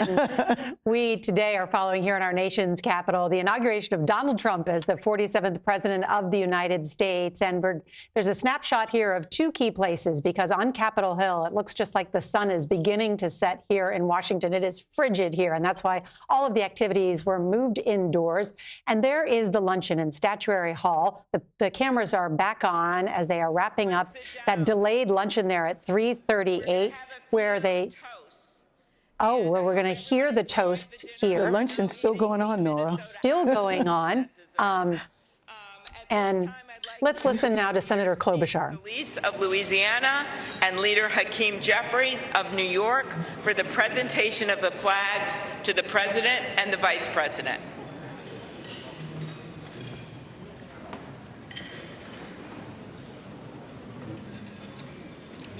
And we today are following here in our nation's capital the inauguration of Donald Trump as the 47th president of the United States. And there's a snapshot here of two key places, because on Capitol Hill, it looks just like the sun is beginning to set here in Washington. It is frigid here, and that's why all of the activities were moved indoors. And there is the luncheon in Statuary Hall. The cameras are back on as they are wrapping up that delayed luncheon there at 3:38, where we're going to hear the toasts here. The luncheon's still going on, Nora. Still going on. And let's listen now to Senator Klobuchar. Release of Louisiana and Leader Hakeem Jeffrey of New York for the presentation of the flags to the President and the Vice President.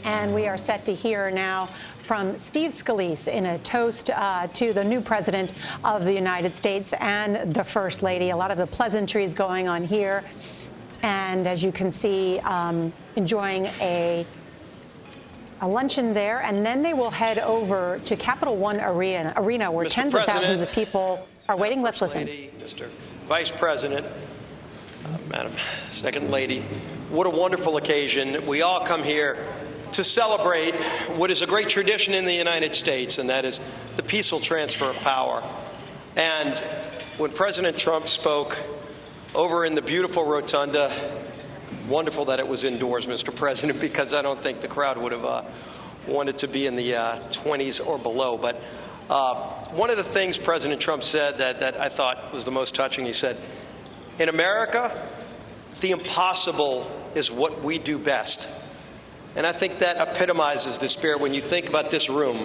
And we are set to hear now from Steve Scalise in a toast to the new president of the United States and the First Lady. A lot of the pleasantries going on here. And as you can see, enjoying a luncheon there. And then they will head over to Capital One Arena where tens of thousands of people are waiting. Let's listen. Mr. Vice President, Madam Second Lady, what a wonderful occasion. We all come here to celebrate what is a great tradition in the United States, and that is the peaceful transfer of power. And when President Trump spoke over in the beautiful rotunda, wonderful that it was indoors, Mr. President, because I don't think the crowd would have wanted to be in the 20s or below. But one of the things President Trump said that I thought was the most touching, he said, in America, the impossible is what we do best. And I think that epitomizes the spirit when you think about this room,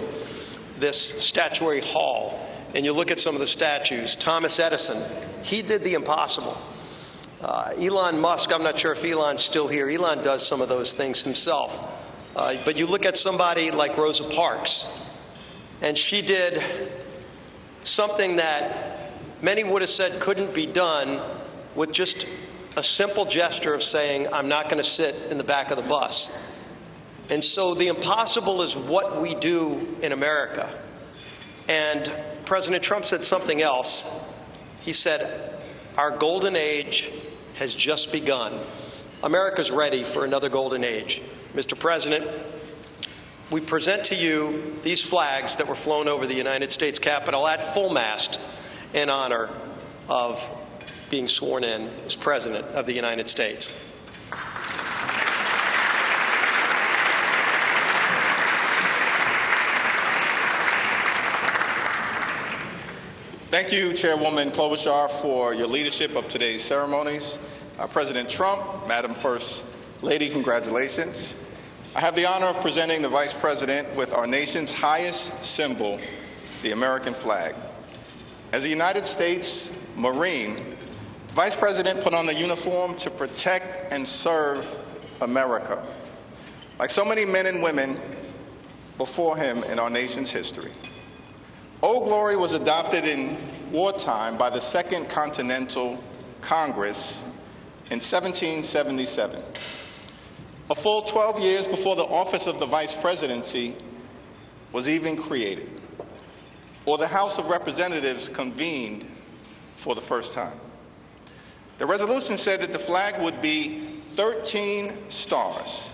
this statuary hall, and you look at some of the statues. Thomas Edison, he did the impossible. Elon Musk, I'm not sure if Elon's still here. Elon does some of those things himself. But you look at somebody like Rosa Parks, and she did something that many would have said couldn't be done with just a simple gesture of saying, I'm not going to sit in the back of the bus. And so the impossible is what we do in America. And President Trump said something else. He said, our golden age has just begun. America's ready for another golden age. Mr. President, we present to you these flags that were flown over the United States Capitol at full mast in honor of being sworn in as President of the United States. Thank you, Chairwoman Klobuchar, for your leadership of today's ceremonies. President Trump, Madam First Lady, congratulations. I have the honor of presenting the Vice President with our nation's highest symbol, the American flag. As a United States Marine, the Vice President put on the uniform to protect and serve America, like so many men and women before him in our nation's history. Old Glory was adopted in wartime by the Second Continental Congress in 1777, a full 12 years before the office of the Vice Presidency was even created, or the House of Representatives convened for the first time. The resolution said that the flag would be 13 stars,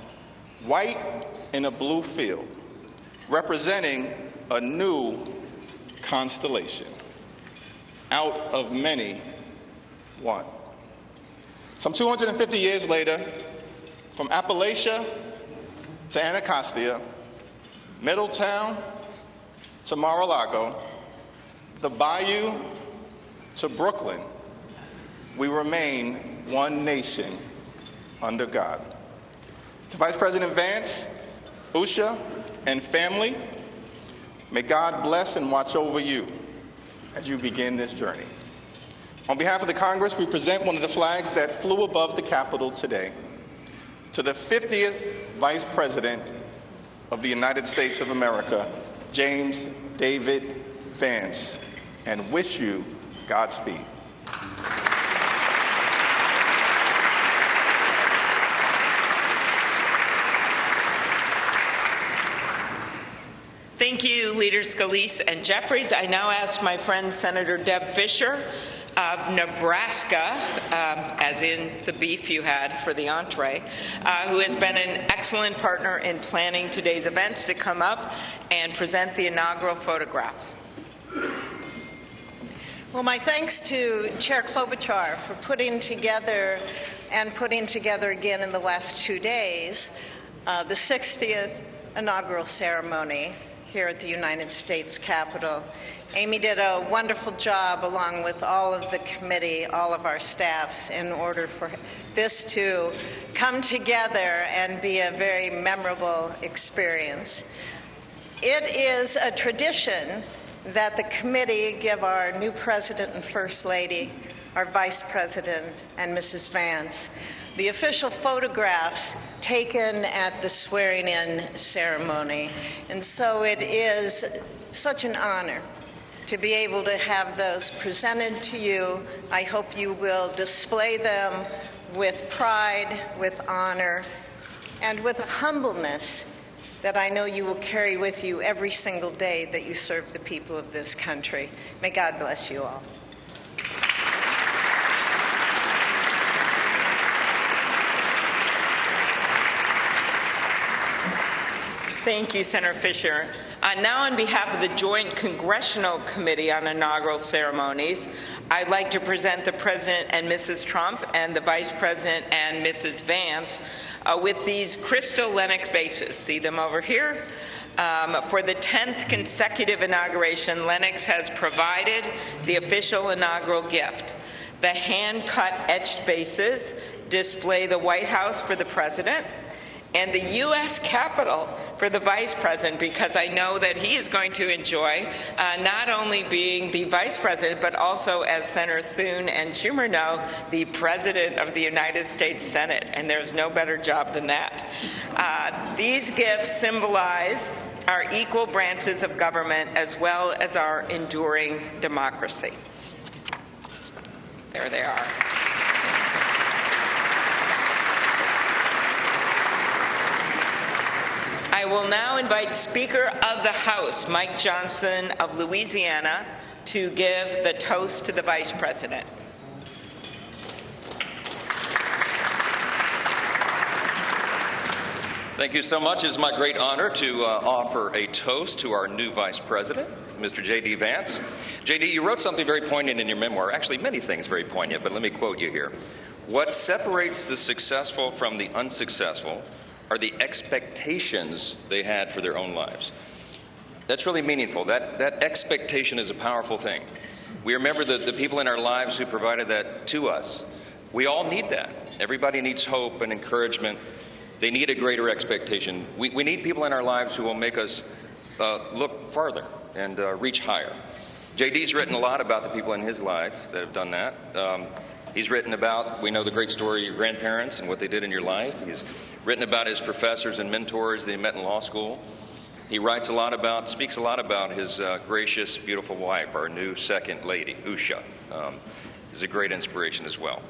white in a blue field, representing a new constellation, out of many, one. Some 250 years later, from Appalachia to Anacostia, Middletown to Mar-a-Lago, the Bayou to Brooklyn, we remain one nation under God. To Vice President Vance, Usha, and family, may God bless and watch over you as you begin this journey. On behalf of the Congress, we present one of the flags that flew above the Capitol today to the 50th Vice President of the United States of America, James David Vance, and wish you Godspeed. Thank you, Leaders Scalise and Jeffries. I now ask my friend Senator Deb Fischer of Nebraska, as in the beef you had for the entree, who has been an excellent partner in planning today's events, to come up and present the inaugural photographs. Well, my thanks to Chair Klobuchar for putting together again in the last 2 days the 60th inaugural ceremony here at the United States Capitol. Amy did a wonderful job, along with all of the committee, all of our staffs, in order for this to come together and be a very memorable experience. It is a tradition that the committee give our new President and First Lady, our Vice President, and Mrs. Vance the official photographs taken at the swearing-in ceremony. And so it is such an honor to be able to have those presented to you. I hope you will display them with pride, with honor, and with a humbleness that I know you will carry with you every single day that you serve the people of this country. May God bless you all. Thank you, Senator Fischer. Now, on behalf of the Joint Congressional Committee on Inaugural Ceremonies, I'd like to present the President and Mrs. Trump and the Vice President and Mrs. Vance with these crystal Lennox vases. See them over here? For the 10th consecutive inauguration, Lennox has provided the official inaugural gift. The hand-cut etched vases display the White House for the President and the U.S. Capitol for the Vice President, because I know that he is going to enjoy not only being the Vice President, but also, as Senator Thune and Schumer know, the President of the United States Senate, and there's no better job than that. These gifts symbolize our equal branches of government as well as our enduring democracy. There they are. I will now invite Speaker of the House, Mike Johnson of Louisiana, to give the toast to the Vice President. Thank you so much. It's my great honor to offer a toast to our new Vice President, Mr. J.D. Vance. J.D., you wrote something very poignant in your memoir. Actually, many things very poignant, but let me quote you here. What separates the successful from the unsuccessful are the expectations they had for their own lives. That's really meaningful. That expectation is a powerful thing. We remember the people in our lives who provided that to us. We all need that. Everybody needs hope and encouragement. They need a greater expectation. We need people in our lives who will make us look farther and reach higher. JD's written a lot about the people in his life that have done that. He's written about, we know the great story of your grandparents and what they did in your life. He's written about his professors and mentors that he met in law school. He writes a lot about, speaks a lot about his gracious, beautiful wife, our new second lady, Usha. Is a great inspiration as well.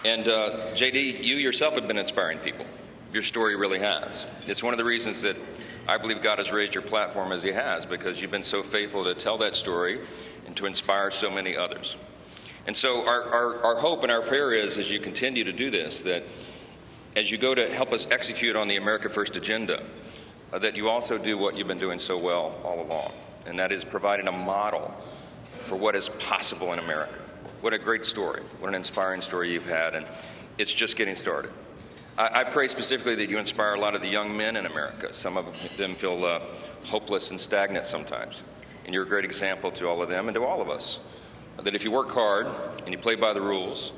And JD, you yourself have been inspiring people. Your story really has. It's one of the reasons that I believe God has raised your platform as he has, because you've been so faithful to tell that story and to inspire so many others. And so our hope and our prayer is, as you continue to do this, that as you go to help us execute on the America First agenda, that you also do what you've been doing so well all along, and that is providing a model for what is possible in America. What a great story. What an inspiring story you've had, and it's just getting started. I pray specifically that you inspire a lot of the young men in America. Some of them feel hopeless and stagnant sometimes, and you're a great example to all of them and to all of us, that if you work hard and you play by the rules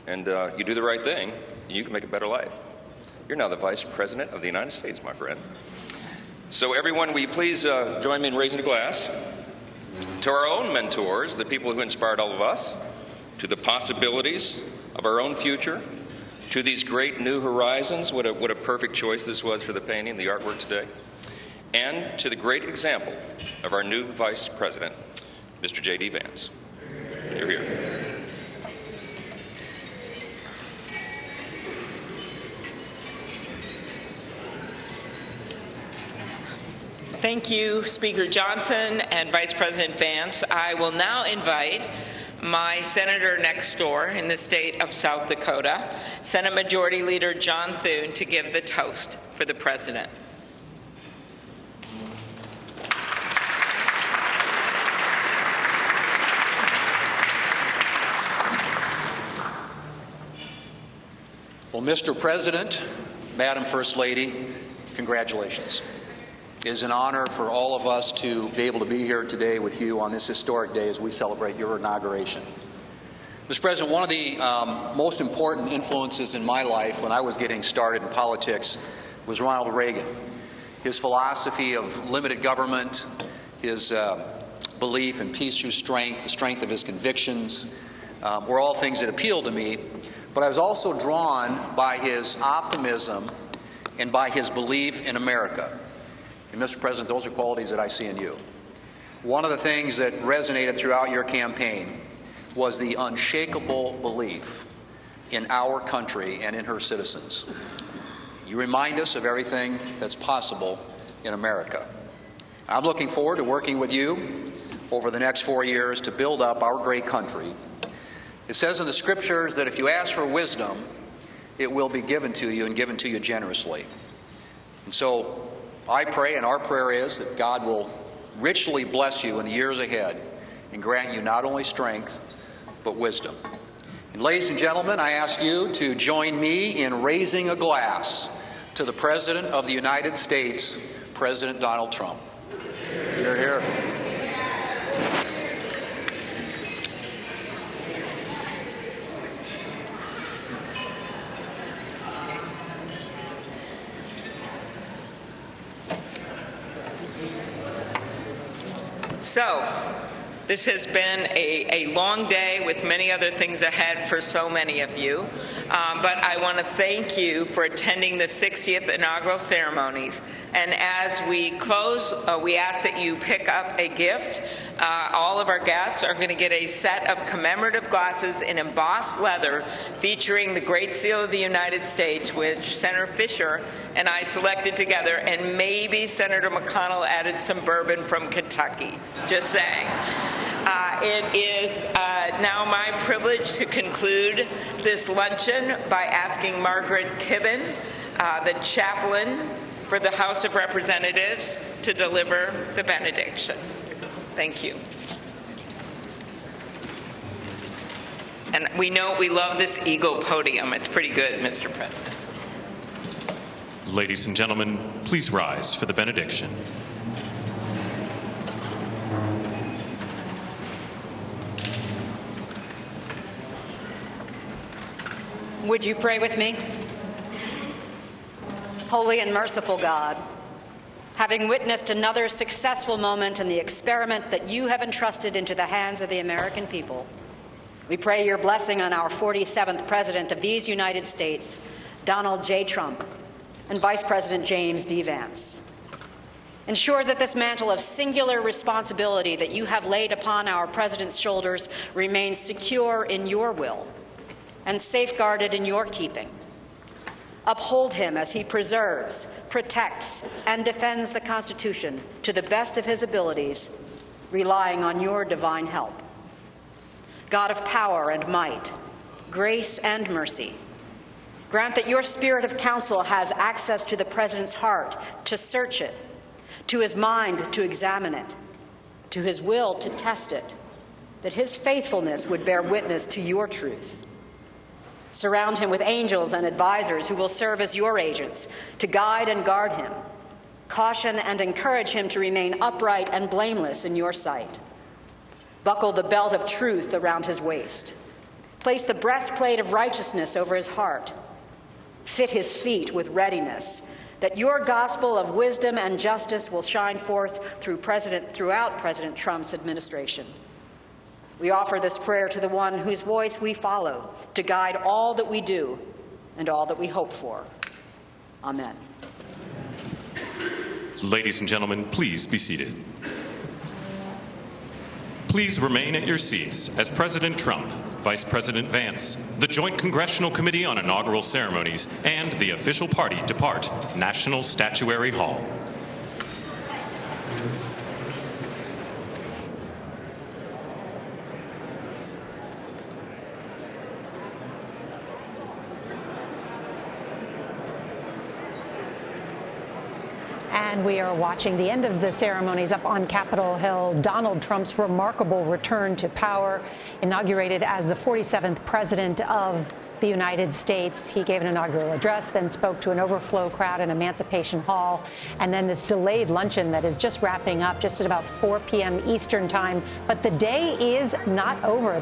and you do the right thing, you can make a better life. You're now the Vice President of the United States, my friend. So everyone, will you please join me in raising a glass to our own mentors, the people who inspired all of us, to the possibilities of our own future, to these great new horizons. What a perfect choice this was for the painting, the artwork today, and to the great example of our new Vice President, Mr. J.D. Vance. You're here. Thank you, Speaker Johnson and Vice President Vance. I will now invite my senator next door in the state of South Dakota, Senate Majority Leader John Thune, to give the toast for the President. Well, Mr. President, Madam First Lady, congratulations. It is an honor for all of us to be able to be here today with you on this historic day as we celebrate your inauguration. Mr. President, one of the most important influences in my life when I was getting started in politics was Ronald Reagan. His philosophy of limited government, his belief in peace through strength, the strength of his convictions, were all things that appealed to me. But I was also drawn by his optimism and by his belief in America. And Mr. President, those are qualities that I see in you. One of the things that resonated throughout your campaign was the unshakable belief in our country and in her citizens. You remind us of everything that's possible in America. I'm looking forward to working with you over the next 4 years to build up our great country. It says in the Scriptures that if you ask for wisdom, it will be given to you and given to you generously. And so I pray, and our prayer is, that God will richly bless you in the years ahead and grant you not only strength, but wisdom. And ladies and gentlemen, I ask you to join me in raising a glass to the President of the United States, President Donald Trump. Hear, hear. So, this has been a long day with many other things ahead for so many of you. But I want to thank you for attending the 60th inaugural ceremonies. And as we close, we ask that you pick up a gift. All of our guests are going to get a set of commemorative glasses in embossed leather featuring the Great Seal of the United States, which Senator Fisher and I selected together, and maybe Senator McConnell added some bourbon from Kentucky. Just saying. It is now my privilege to conclude this luncheon by asking Margaret Kibben, the chaplain for the House of Representatives, to deliver the benediction. Thank you. And we know we love this eagle podium. It's pretty good, Mr. President. Ladies and gentlemen, please rise for the benediction. Would you pray with me? Holy and merciful God, having witnessed another successful moment in the experiment that you have entrusted into the hands of the American people, we pray your blessing on our 47th President of these United States, Donald J. Trump, and Vice President James D. Vance. Ensure that this mantle of singular responsibility that you have laid upon our President's shoulders remains secure in your will and safeguarded in your keeping. Uphold him as he preserves, protects, and defends the Constitution to the best of his abilities, relying on your divine help. God of power and might, grace and mercy, grant that your spirit of counsel has access to the President's heart to search it, to his mind to examine it, to his will to test it, that his faithfulness would bear witness to your truth. Surround him with angels and advisors who will serve as your agents to guide and guard him, caution and encourage him to remain upright and blameless in your sight. Buckle the belt of truth around his waist. Place the breastplate of righteousness over his heart. Fit his feet with readiness, that your gospel of wisdom and justice will shine forth throughout President Trump's administration. We offer this prayer to the one whose voice we follow to guide all that we do and all that we hope for. Amen. Ladies and gentlemen, please be seated. Please remain at your seats as President Trump, Vice President Vance, the Joint Congressional Committee on Inaugural Ceremonies, and the official party depart National Statuary Hall. And we are watching the end of the ceremonies up on Capitol Hill. Donald Trump's remarkable return to power, inaugurated as the 47th president of the United States. He gave an inaugural address, then spoke to an overflow crowd in Emancipation Hall, and then this delayed luncheon that is just wrapping up just at about 4 p.m. Eastern time. But the day is not over.